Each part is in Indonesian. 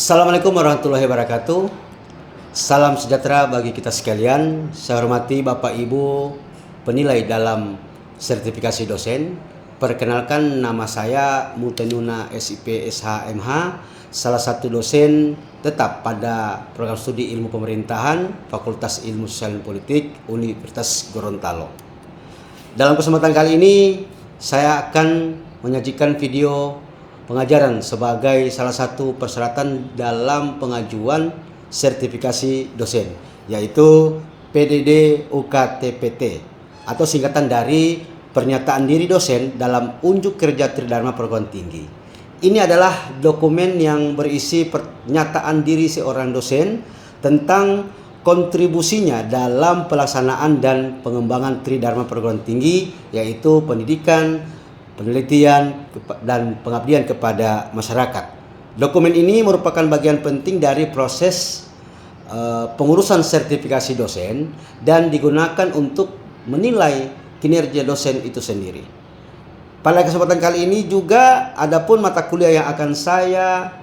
Assalamualaikum warahmatullahi wabarakatuh. Salam sejahtera bagi kita sekalian. Saya hormati Bapak Ibu penilai dalam sertifikasi dosen. Perkenalkan, nama saya Mutenuna SIP SHMH, salah satu dosen tetap pada program studi ilmu pemerintahan Fakultas Ilmu Sosial dan Politik Universitas Gorontalo. Dalam kesempatan kali ini saya akan menyajikan video pengajaran sebagai salah satu persyaratan dalam pengajuan sertifikasi dosen, yaitu PDD UKTPT atau singkatan dari pernyataan diri dosen dalam unjuk kerja Tridharma Perguruan Tinggi. Ini adalah dokumen yang berisi pernyataan diri seorang dosen tentang kontribusinya dalam pelaksanaan dan pengembangan Tridharma Perguruan Tinggi, yaitu pendidikan, penelitian, dan pengabdian kepada masyarakat. Dokumen ini merupakan bagian penting dari proses pengurusan sertifikasi dosen dan digunakan untuk menilai kinerja dosen itu sendiri. Pada kesempatan kali ini juga ada pun mata kuliah yang akan saya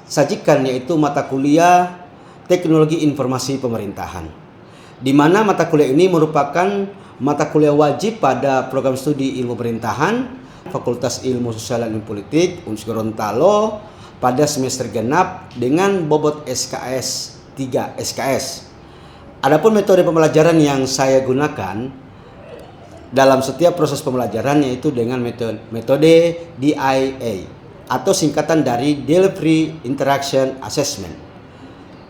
sajikan, yaitu mata kuliah Teknologi Informasi Pemerintahan, di mana mata kuliah ini merupakan mata kuliah wajib pada program studi ilmu pemerintahan Fakultas Ilmu Sosial dan Politik Universitas Gorontalo pada semester genap dengan bobot SKS 3 SKS. Adapun metode pembelajaran yang saya gunakan dalam setiap proses pembelajaran yaitu dengan metode DIA atau singkatan dari Delivery Interaction Assessment,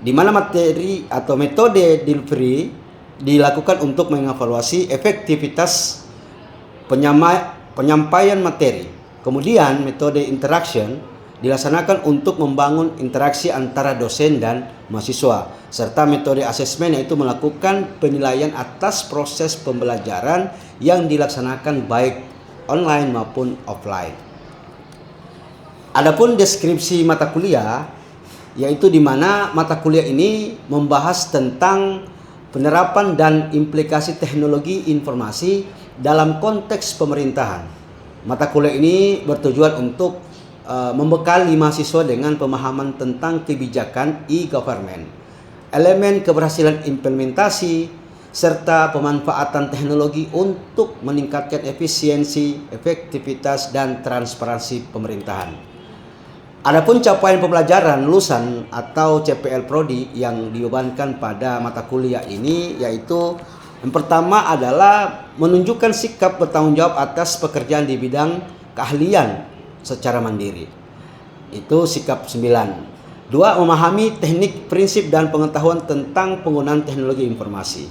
di mana materi atau metode delivery dilakukan untuk mengevaluasi efektivitas penyampaian materi. Kemudian metode interaction dilaksanakan untuk membangun interaksi antara dosen dan mahasiswa, serta metode asesmen yaitu melakukan penilaian atas proses pembelajaran yang dilaksanakan baik online maupun offline. Adapun deskripsi mata kuliah, yaitu di mana mata kuliah ini membahas tentang penerapan dan implikasi teknologi informasi dalam konteks pemerintahan. Mata kuliah ini bertujuan untuk membekali mahasiswa dengan pemahaman tentang kebijakan e-government, elemen keberhasilan implementasi, serta pemanfaatan teknologi untuk meningkatkan efisiensi, efektivitas, dan transparansi pemerintahan. Adapun capaian pembelajaran lulusan atau CPL Prodi yang dibebankan pada mata kuliah ini, yaitu yang pertama adalah menunjukkan sikap bertanggung jawab atas pekerjaan di bidang keahlian secara mandiri. Itu sikap 9. 2. Memahami teknik, prinsip, dan pengetahuan tentang penggunaan teknologi informasi.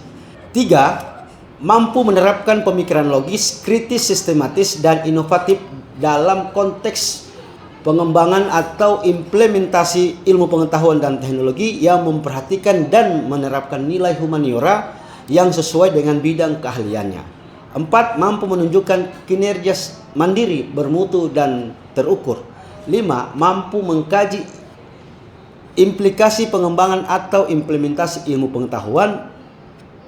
3. Mampu menerapkan pemikiran logis, kritis, sistematis, dan inovatif dalam konteks pengembangan atau implementasi ilmu pengetahuan dan teknologi yang memperhatikan dan menerapkan nilai humaniora yang sesuai dengan bidang keahliannya. 4. Mampu menunjukkan kinerja mandiri, bermutu, dan terukur. 5. Mampu mengkaji implikasi pengembangan atau implementasi ilmu pengetahuan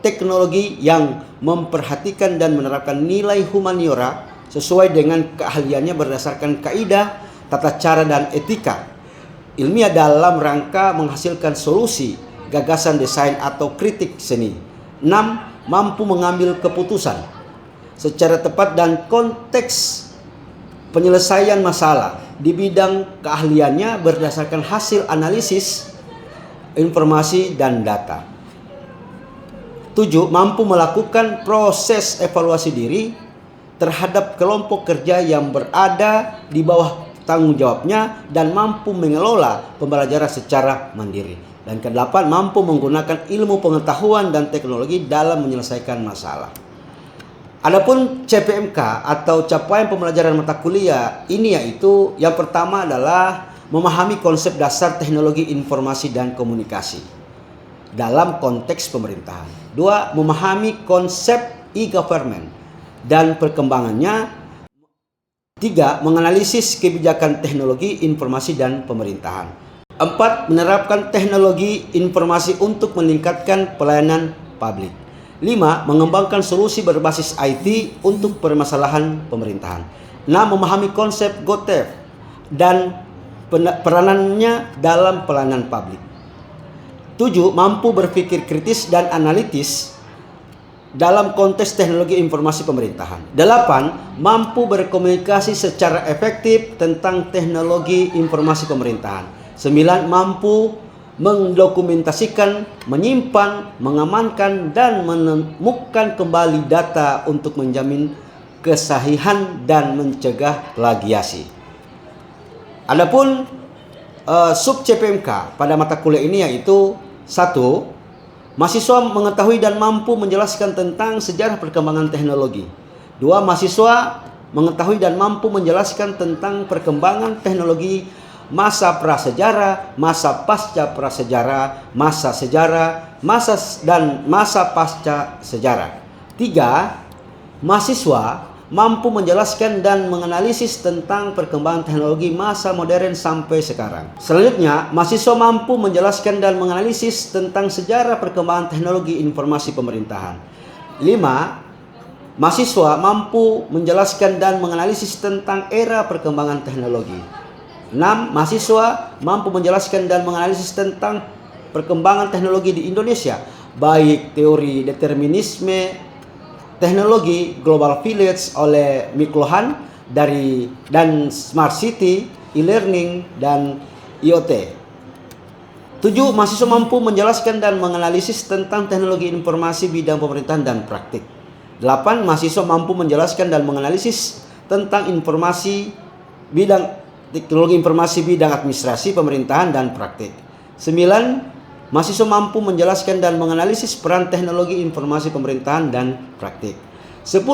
teknologi yang memperhatikan dan menerapkan nilai humaniora sesuai dengan keahliannya berdasarkan kaidah, tata cara, dan etika ilmiah dalam rangka menghasilkan solusi, gagasan, desain, atau kritik seni. 6. Mampu mengambil keputusan secara tepat dan konteks penyelesaian masalah di bidang keahliannya berdasarkan hasil analisis informasi dan data. 7. Mampu melakukan proses evaluasi diri terhadap kelompok kerja yang berada di bawah tanggung jawabnya dan mampu mengelola pembelajaran secara mandiri. Dan ke-8, mampu menggunakan ilmu pengetahuan dan teknologi dalam menyelesaikan masalah. Adapun CPMK atau capaian pembelajaran mata kuliah ini, yaitu yang pertama adalah memahami konsep dasar teknologi informasi dan komunikasi dalam konteks pemerintahan. 2. Memahami konsep e-government dan perkembangannya. 3. Menganalisis kebijakan teknologi informasi dan pemerintahan. 4. Menerapkan teknologi informasi untuk meningkatkan pelayanan publik. 5. Mengembangkan solusi berbasis IT untuk permasalahan pemerintahan. 6. Memahami konsep GoTech dan peranannya dalam pelayanan publik. 7. Mampu berpikir kritis dan analitis dalam konteks teknologi informasi pemerintahan. 8. Mampu berkomunikasi secara efektif tentang teknologi informasi pemerintahan. 9. Mampu mendokumentasikan, menyimpan, mengamankan, dan menemukan kembali data untuk menjamin kesahihan dan mencegah plagiasi. Adapun sub CPMK pada mata kuliah ini yaitu 1. Mahasiswa mengetahui dan mampu menjelaskan tentang sejarah perkembangan teknologi. 2. Mahasiswa mengetahui dan mampu menjelaskan tentang perkembangan teknologi masa prasejarah, masa pasca prasejarah, masa sejarah, dan masa pasca sejarah. 3. Mahasiswa mampu menjelaskan dan menganalisis tentang perkembangan teknologi masa modern sampai sekarang. Selanjutnya, mahasiswa mampu menjelaskan dan menganalisis tentang sejarah perkembangan teknologi informasi pemerintahan. 5. Mahasiswa mampu menjelaskan dan menganalisis tentang era perkembangan teknologi. 6. Mahasiswa mampu menjelaskan dan menganalisis tentang perkembangan teknologi di Indonesia, baik teori determinisme teknologi, Global Village oleh Miklohan dan Smart City, e-learning, dan IoT. 7. Mahasiswa mampu menjelaskan dan menganalisis tentang teknologi informasi bidang pemerintahan dan praktik. 8. Mahasiswa mampu menjelaskan dan menganalisis tentang teknologi informasi bidang administrasi pemerintahan dan praktik. 9. Mahasiswa mampu menjelaskan dan menganalisis peran teknologi informasi pemerintahan dan praktik. 10.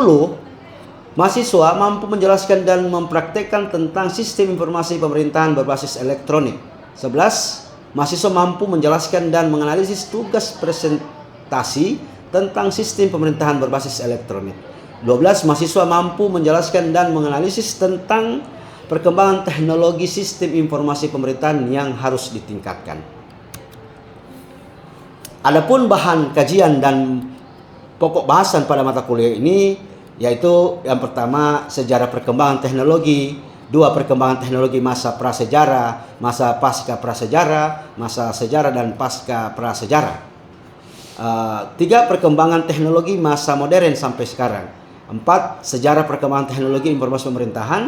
Mahasiswa mampu menjelaskan dan mempraktekkan tentang sistem informasi pemerintahan berbasis elektronik. 11. Mahasiswa mampu menjelaskan dan menganalisis tugas presentasi tentang sistem pemerintahan berbasis elektronik. 12. Mahasiswa mampu menjelaskan dan menganalisis tentang perkembangan teknologi sistem informasi pemerintahan yang harus ditingkatkan. Adapun bahan kajian dan pokok bahasan pada mata kuliah ini yaitu yang pertama sejarah perkembangan teknologi, 2. Perkembangan teknologi masa prasejarah, masa pasca prasejarah, masa sejarah dan pasca prasejarah. 3. Perkembangan teknologi masa modern sampai sekarang. 4. Sejarah perkembangan teknologi informasi pemerintahan.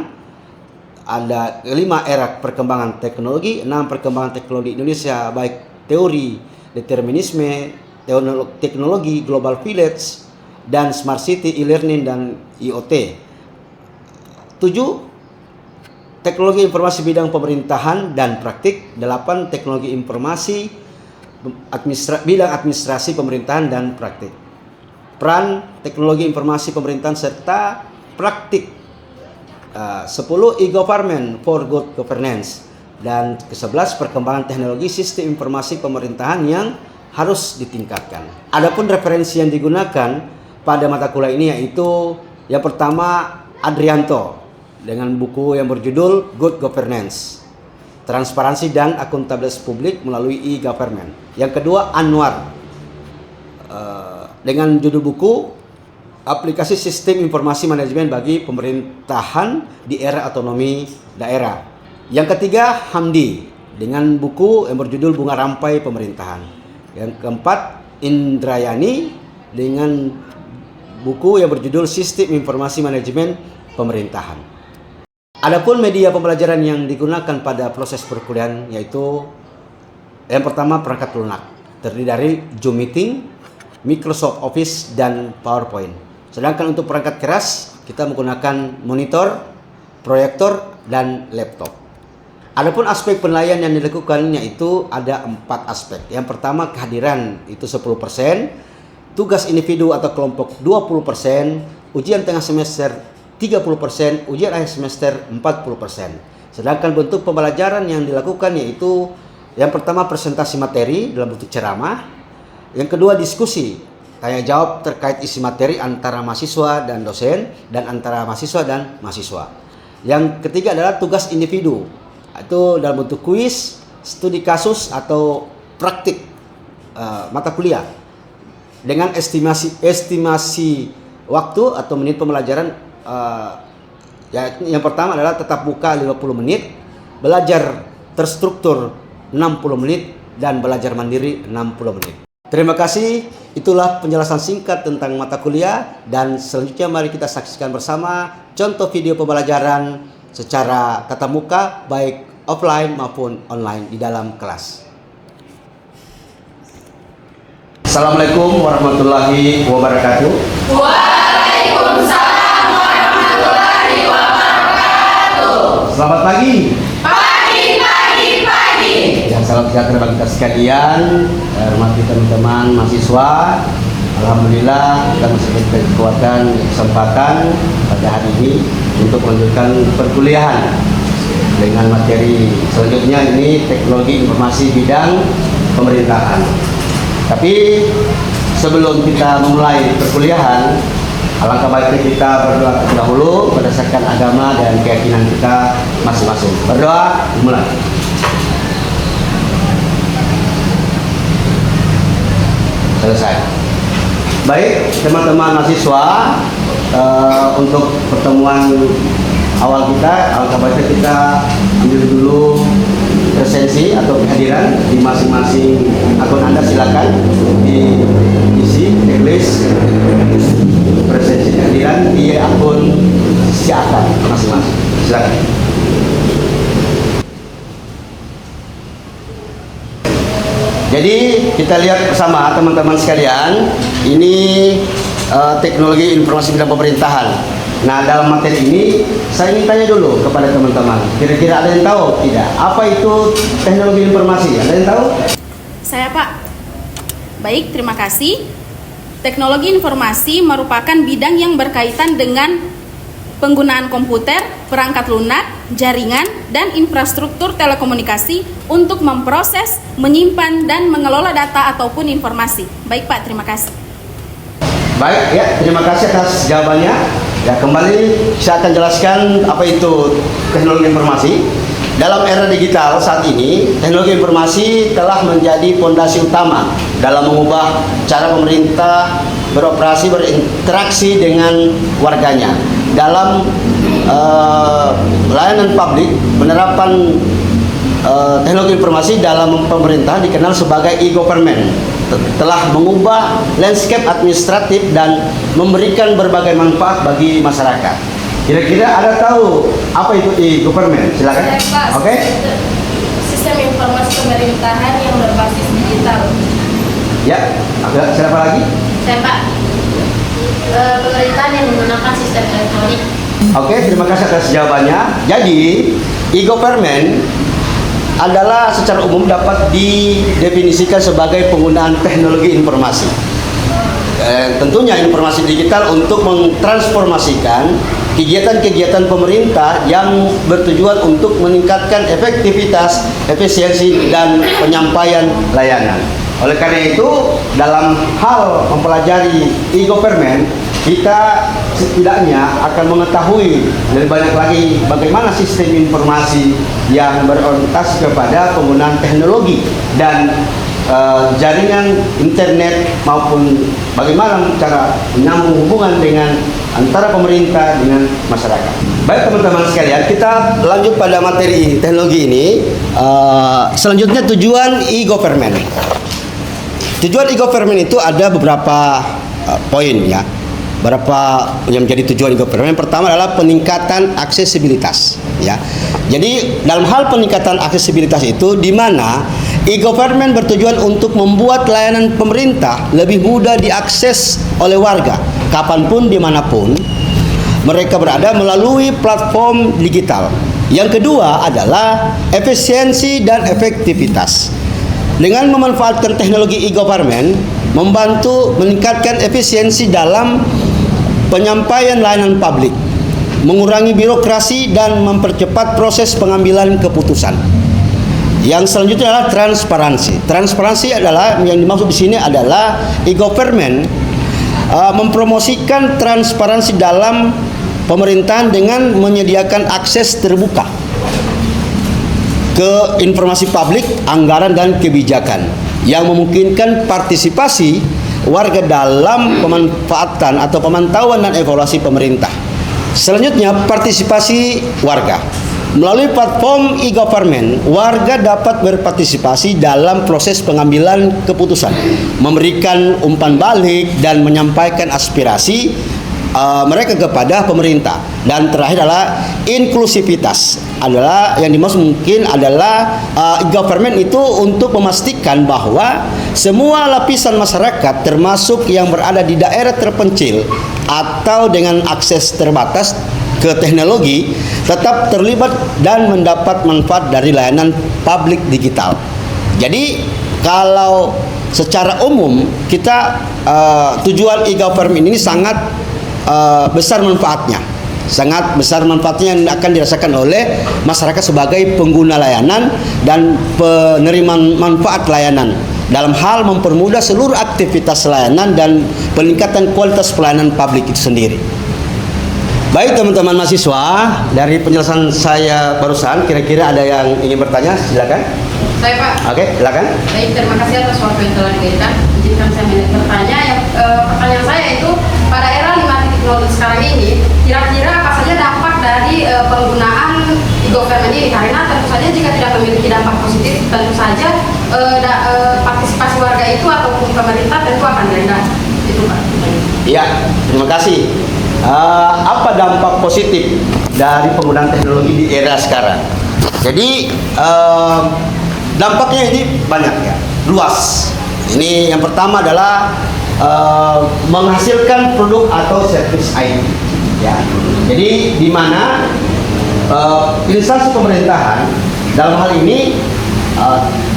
Ada 5. Era perkembangan teknologi. 6. Perkembangan teknologi Indonesia baik teori determinisme, teknologi, Global Village, dan Smart City, e-learning, dan IoT. 7. Teknologi informasi bidang pemerintahan dan praktik. 8. Teknologi informasi bidang administrasi pemerintahan dan praktik. Peran teknologi informasi pemerintahan serta praktik. 10. E-government for good governance. Dan ke-11 perkembangan teknologi sistem informasi pemerintahan yang harus ditingkatkan. Adapun referensi yang digunakan pada mata kuliah ini yaitu yang pertama Adrianto dengan buku yang berjudul Good Governance, Transparansi dan Akuntabilitas Publik melalui E-Government. Yang kedua Anwar dengan judul buku Aplikasi Sistem Informasi Manajemen bagi Pemerintahan di Era Otonomi Daerah. Yang ketiga Hamdi dengan buku yang berjudul Bunga Rampai Pemerintahan. Yang keempat Indrayani dengan buku yang berjudul Sistem Informasi Manajemen Pemerintahan. Adapun media pembelajaran yang digunakan pada proses perkuliahan yaitu yang pertama perangkat lunak, terdiri dari Zoom Meeting, Microsoft Office, dan PowerPoint. Sedangkan untuk perangkat keras kita menggunakan monitor, proyektor, dan laptop. Adapun aspek penilaian yang dilakukan yaitu ada 4 aspek. Yang pertama kehadiran itu 10%, tugas individu atau kelompok 20%, ujian tengah semester 30%, ujian akhir semester 40%. Sedangkan bentuk pembelajaran yang dilakukan yaitu yang pertama presentasi materi dalam bentuk ceramah, yang kedua diskusi, tanya jawab terkait isi materi antara mahasiswa dan dosen dan antara mahasiswa dan mahasiswa. Yang ketiga adalah tugas individu, itu dalam bentuk kuis, studi kasus atau praktik mata kuliah dengan estimasi waktu atau menit pembelajaran. Yang pertama adalah tetap muka 50 menit, belajar terstruktur 60 menit dan belajar mandiri 60 menit. Terima kasih, itulah penjelasan singkat tentang mata kuliah, dan selanjutnya mari kita saksikan bersama contoh video pembelajaran secara tatap muka baik offline maupun online di dalam kelas. Assalamualaikum warahmatullahi wabarakatuh. Waalaikumsalam warahmatullahi wabarakatuh. Selamat pagi. Pagi. Ya, salam sejahtera bagi kita sekalian. Hormati teman-teman mahasiswa. Alhamdulillah kita masih diberi kekuatan kesempatan pada hari ini untuk melanjutkan perkuliahan dengan materi selanjutnya, ini teknologi informasi bidang pemerintahan. Tapi sebelum kita memulai perkuliahan, alangkah baiknya kita berdoa terlebih dahulu berdasarkan agama dan keyakinan kita masing-masing. Berdoa, mulai. Selesai. Baik, teman-teman mahasiswa, untuk pertemuan awal kita, alangkah baiknya kita ambil dulu presensi atau kehadiran di masing-masing akun Anda. Silakan diisi, checklist presensi kehadiran di akun si akun masing-masing. Silakan. Jadi kita lihat bersama teman-teman sekalian, ini teknologi informasi bidang pemerintahan. Nah, dalam materi ini saya ingin tanya dulu kepada teman-teman, kira-kira ada yang tahu tidak apa itu teknologi informasi? Ada yang tahu? Saya, Pak. Baik, terima kasih. Teknologi informasi merupakan bidang yang berkaitan dengan penggunaan komputer, perangkat lunak, jaringan, dan infrastruktur telekomunikasi untuk memproses, menyimpan, dan mengelola data ataupun informasi. Baik, Pak, terima kasih. Baik, ya, terima kasih atas jawabannya. Ya, kembali saya akan jelaskan apa itu teknologi informasi. Dalam era digital saat ini, teknologi informasi telah menjadi fondasi utama dalam mengubah cara pemerintah beroperasi, berinteraksi dengan warganya. Dalam layanan publik, penerapan teknologi informasi dalam pemerintah dikenal sebagai e-government, telah mengubah landscape administratif dan memberikan berbagai manfaat bagi masyarakat. Kira-kira ada tahu apa itu e-government? Silakan. Oke. Sistem informasi pemerintahan yang berbasis digital. Ya, ada siapa lagi? Saya, Pak. Pemerintahan yang menggunakan sistem elektronik. Oke, terima kasih atas jawabannya. Jadi, e-government adalah secara umum dapat didefinisikan sebagai penggunaan teknologi informasi. Tentunya informasi digital untuk mentransformasikan kegiatan-kegiatan pemerintah yang bertujuan untuk meningkatkan efektivitas, efisiensi, dan penyampaian layanan. Oleh karena itu, dalam hal mempelajari e-government, kita setidaknya akan mengetahui lebih banyak lagi bagaimana sistem informasi yang berorientasi kepada penggunaan teknologi dan jaringan internet, maupun bagaimana cara menyambung hubungan dengan antara pemerintah dengan masyarakat. Baik teman-teman sekalian, kita lanjut pada materi teknologi ini. Selanjutnya, tujuan e-government. Tujuan e-government itu ada beberapa poin, ya. Berapa yang menjadi tujuan e-government? Pertama adalah peningkatan aksesibilitas, ya. Jadi dalam hal peningkatan aksesibilitas itu, di mana e-government bertujuan untuk membuat layanan pemerintah lebih mudah diakses oleh warga kapanpun, dimanapun mereka berada melalui platform digital. Yang kedua adalah efisiensi dan efektivitas. Dengan memanfaatkan teknologi e-government, membantu meningkatkan efisiensi dalam penyampaian layanan publik, mengurangi birokrasi, dan mempercepat proses pengambilan keputusan. Yang selanjutnya adalah transparansi. Transparansi adalah, yang dimaksud di sini adalah e-government mempromosikan transparansi dalam pemerintahan dengan menyediakan akses terbuka ke informasi publik, anggaran, dan kebijakan yang memungkinkan partisipasi warga dalam pemanfaatan atau pemantauan dan evaluasi pemerintah. Selanjutnya, partisipasi warga. Melalui platform e-government, warga dapat berpartisipasi dalam proses pengambilan keputusan, memberikan umpan balik dan menyampaikan aspirasi mereka kepada pemerintah. Dan terakhir adalah inklusivitas, adalah yang dimaksud mungkin adalah e-government itu untuk memastikan bahwa semua lapisan masyarakat termasuk yang berada di daerah terpencil atau dengan akses terbatas ke teknologi tetap terlibat dan mendapat manfaat dari layanan publik digital. Jadi kalau secara umum kita tujuan e-government ini sangat besar manfaatnya, sangat besar manfaatnya yang akan dirasakan oleh masyarakat sebagai pengguna layanan dan penerima manfaat layanan dalam hal mempermudah seluruh aktivitas layanan dan peningkatan kualitas pelayanan publik itu sendiri. Baik teman-teman mahasiswa, dari penjelasan saya barusan, kira-kira ada yang ingin bertanya? Silakan. Saya Pak. Oke, silakan. Baik, terima kasih atas waktu yang telah diberikan. Izinkan saya bertanya. Pertanyaan saya itu, pada era 5.0 sekarang ini, kira-kira apa saja dampak dari penggunaan e-government ini? Karena tentu saja jika tidak memiliki dampak positif, tentu saja partisipasi warga itu ataupun pemerintah tentu akan rendah. Itu Pak. Iya, terima kasih. Apa dampak positif dari penggunaan teknologi di era sekarang? Jadi dampaknya ini banyak ya, luas. Ini yang pertama adalah menghasilkan produk atau servis IT. Ya, jadi di mana instansi pemerintahan dalam hal ini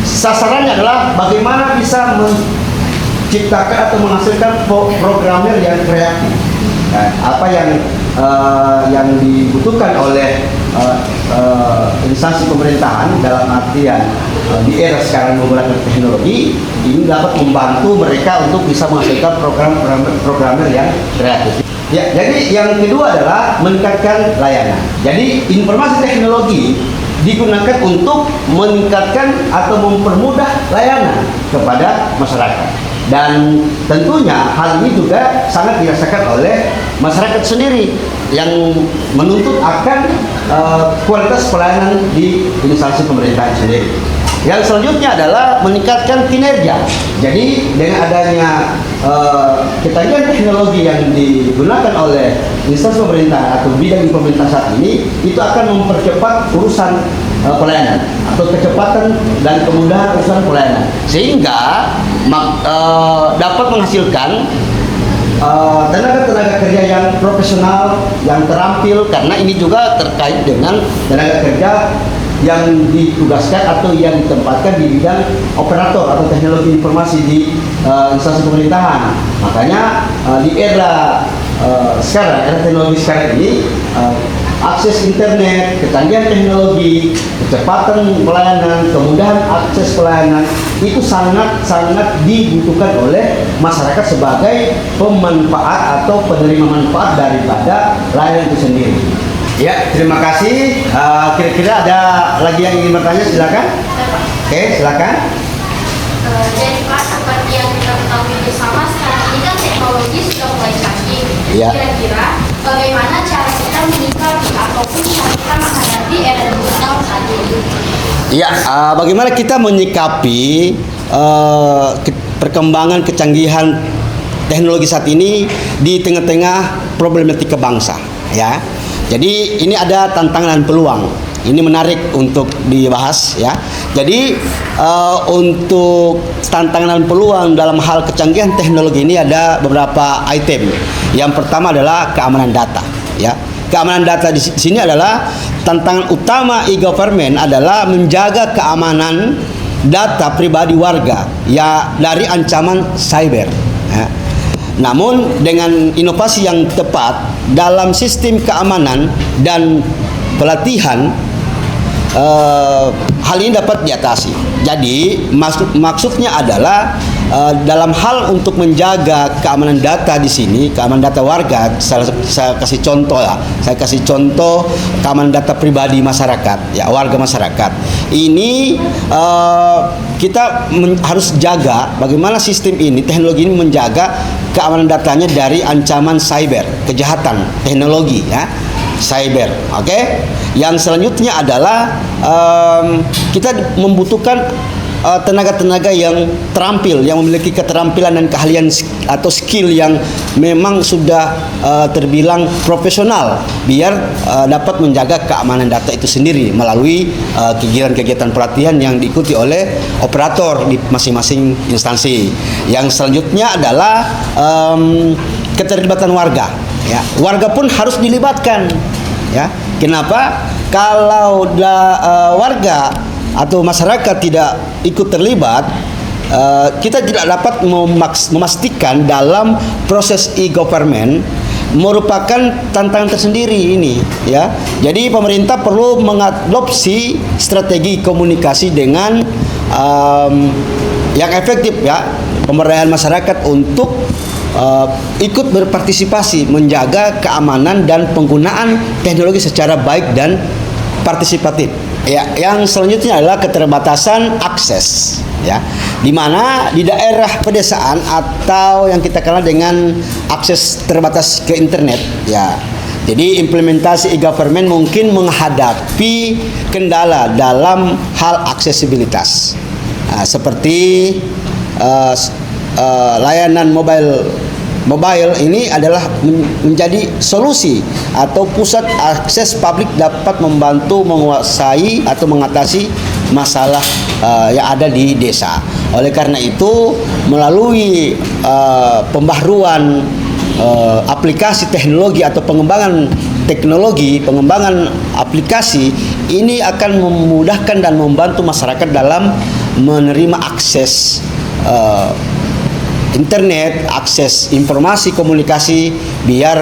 sasarannya adalah bagaimana bisa menciptakan atau menghasilkan programmer yang kreatif. Apa yang dibutuhkan oleh instansi pemerintahan dalam artian di era sekarang menggunakan teknologi ini dapat membantu mereka untuk bisa menghasilkan programmer yang kreatif. Ya, jadi yang kedua adalah meningkatkan layanan. Jadi informasi teknologi digunakan untuk meningkatkan atau mempermudah layanan kepada masyarakat. Dan tentunya hal ini juga sangat dirasakan oleh masyarakat sendiri yang menuntut akan kualitas pelayanan di instansi pemerintahan sendiri. Yang selanjutnya adalah meningkatkan kinerja. Jadi dengan adanya kecanggihan teknologi yang digunakan oleh instansi pemerintahan atau bidang pemerintah saat ini, itu akan mempercepat urusan pelayanan atau kecepatan dan kemudahan urusan pelayanan, sehingga dapat menghasilkan tenaga kerja yang profesional, yang terampil, karena ini juga terkait dengan tenaga kerja yang ditugaskan atau yang ditempatkan di bidang operator atau teknologi informasi di instansi pemerintahan. Makanya di era sekarang, era teknologi sekarang ini, akses internet, kecanggihan teknologi, kecepatan pelayanan, kemudahan akses pelayanan itu sangat dibutuhkan oleh masyarakat sebagai pemanfaat atau penerima manfaat daripada layanan itu sendiri. Ya, terima kasih. Kira-kira ada lagi yang ingin bertanya? Silakan. Oke, silakan. Jadi Pak, seperti yang kita ketahui bersama, sekarang ini kan teknologi sudah mulai canggih. Ya. Kira-kira bagaimana cara kita menyikapi ataupun cara kita menghadapi era digital saat ini? Ya, bagaimana kita menyikapi perkembangan kecanggihan teknologi saat ini di tengah-tengah problematika bangsa, ya. Jadi ini ada tantangan dan peluang. Ini menarik untuk dibahas, ya. Jadi untuk tantangan dan peluang dalam hal kecanggihan teknologi ini ada beberapa item. Yang pertama adalah keamanan data, ya. Keamanan data di sini adalah tantangan utama e-government adalah menjaga keamanan data pribadi warga ya dari ancaman cyber, ya. Namun dengan inovasi yang tepat dalam sistem keamanan dan pelatihan, hal ini dapat diatasi. Jadi maksudnya adalah dalam hal untuk menjaga keamanan data di sini, keamanan data warga, saya kasih contoh ya. Saya kasih contoh keamanan data pribadi masyarakat, ya, warga masyarakat. Ini kita harus jaga bagaimana sistem ini, teknologi ini menjaga keamanan datanya dari ancaman cyber, kejahatan teknologi, ya. cyber. Oke. Yang selanjutnya adalah kita membutuhkan tenaga-tenaga yang terampil, yang memiliki keterampilan dan keahlian atau skill yang memang sudah terbilang profesional, biar dapat menjaga keamanan data itu sendiri melalui kegiatan-kegiatan pelatihan yang diikuti oleh operator di masing-masing instansi. Yang selanjutnya adalah keterlibatan warga. Ya, warga pun harus dilibatkan. Ya, kenapa? Kalau warga atau masyarakat tidak ikut terlibat, kita tidak dapat memastikan dalam proses e-government merupakan tantangan tersendiri ini, ya. Jadi pemerintah perlu mengadopsi strategi komunikasi dengan yang efektif, ya, pemberdayaan masyarakat untuk ikut berpartisipasi menjaga keamanan dan penggunaan teknologi secara baik dan partisipatif. Ya, yang selanjutnya adalah keterbatasan akses, ya, di mana di daerah pedesaan atau yang kita kenal dengan akses terbatas ke internet, ya. Jadi implementasi e-government mungkin menghadapi kendala dalam hal aksesibilitas, seperti layanan mobile ini adalah menjadi solusi atau pusat akses publik dapat membantu menguasai atau mengatasi masalah yang ada di desa. Oleh karena itu, melalui pembaharuan aplikasi teknologi atau pengembangan teknologi, pengembangan aplikasi ini akan memudahkan dan membantu masyarakat dalam menerima akses internet, akses informasi komunikasi, biar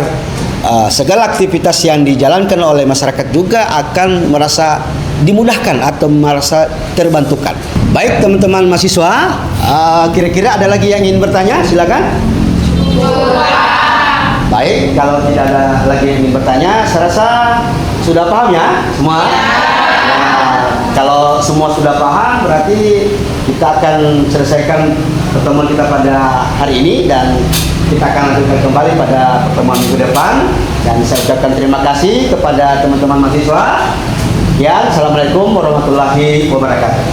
segala aktivitas yang dijalankan oleh masyarakat juga akan merasa dimudahkan atau merasa terbantukan. Baik teman-teman mahasiswa, kira-kira ada lagi yang ingin bertanya? Silakan. Baik, kalau tidak ada lagi yang ingin bertanya, saya rasa sudah paham ya semua? Kalau semua sudah paham, berarti kita akan selesaikan pertemuan kita pada hari ini dan kita akan lanjutkan kembali pada pertemuan minggu depan. Dan saya ucapkan terima kasih kepada teman-teman mahasiswa. Ya, assalamualaikum warahmatullahi wabarakatuh.